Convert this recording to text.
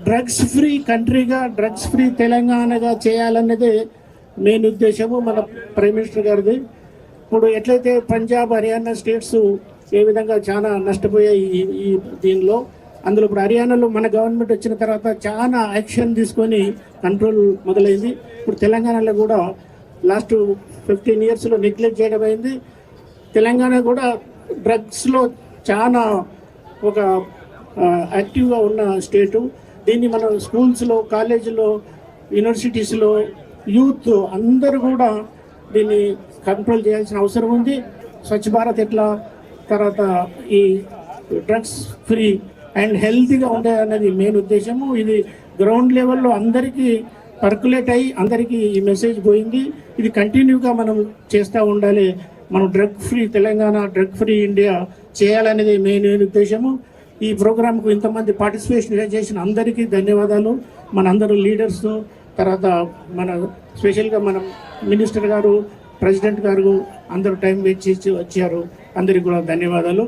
Drugs free కంట్రీగా, drugs free తెలంగాణగా చేయాలన్నదే మెయిన్ ఉద్దేశము మన ప్రైమ్ మినిస్టర్ గారిది. ఇప్పుడు ఎట్లయితే పంజాబ్, హర్యానా స్టేట్స్ ఏ విధంగా చాలా నష్టపోయాయి ఈ దీనిలో, అందులో ఇప్పుడు హర్యానాలో మన గవర్నమెంట్ వచ్చిన తర్వాత చాలా యాక్షన్ తీసుకొని కంట్రోల్ మొదలైంది. ఇప్పుడు తెలంగాణలో కూడా లాస్ట్ 15 yearsలో నెగ్లెక్ట్ చేయడం అయింది. తెలంగాణ కూడా డ్రగ్స్లో చాలా ఒక యాక్టివ్గా ఉన్న స్టేటు. దీన్ని మనం స్కూల్స్లో, కాలేజీలో, యూనివర్సిటీస్లో యూత్ అందరూ కూడా దీన్ని కంట్రోల్ చేయాల్సిన అవసరం ఉంది. స్వచ్ఛ భారత్ ఎట్లా, తర్వాత ఈ డ్రగ్స్ ఫ్రీ అండ్ హెల్తీగా ఉండే అనేది మెయిన్ ఉద్దేశము. ఇది గ్రౌండ్ లెవెల్లో అందరికీ పర్కులేట్ అయ్యి అందరికీ ఈ మెసేజ్ పోయింది. ఇది కంటిన్యూగా మనం చేస్తూ ఉండాలి. మనం drug free Telangana, drug free India చేయాలనేది మెయిన్ ఉద్దేశము. ఈ ప్రోగ్రాంకు ఇంతమంది పార్టిసిపేషన్ చేసిన అందరికీ ధన్యవాదాలు. మనందరూ లీడర్స్, తర్వాత మన స్పెషల్గా మనం మినిస్టర్ గారు, ప్రెసిడెంట్ గారు అందరూ టైం వేస్ట్ చేసి వచ్చారు. అందరికీ కూడా ధన్యవాదాలు.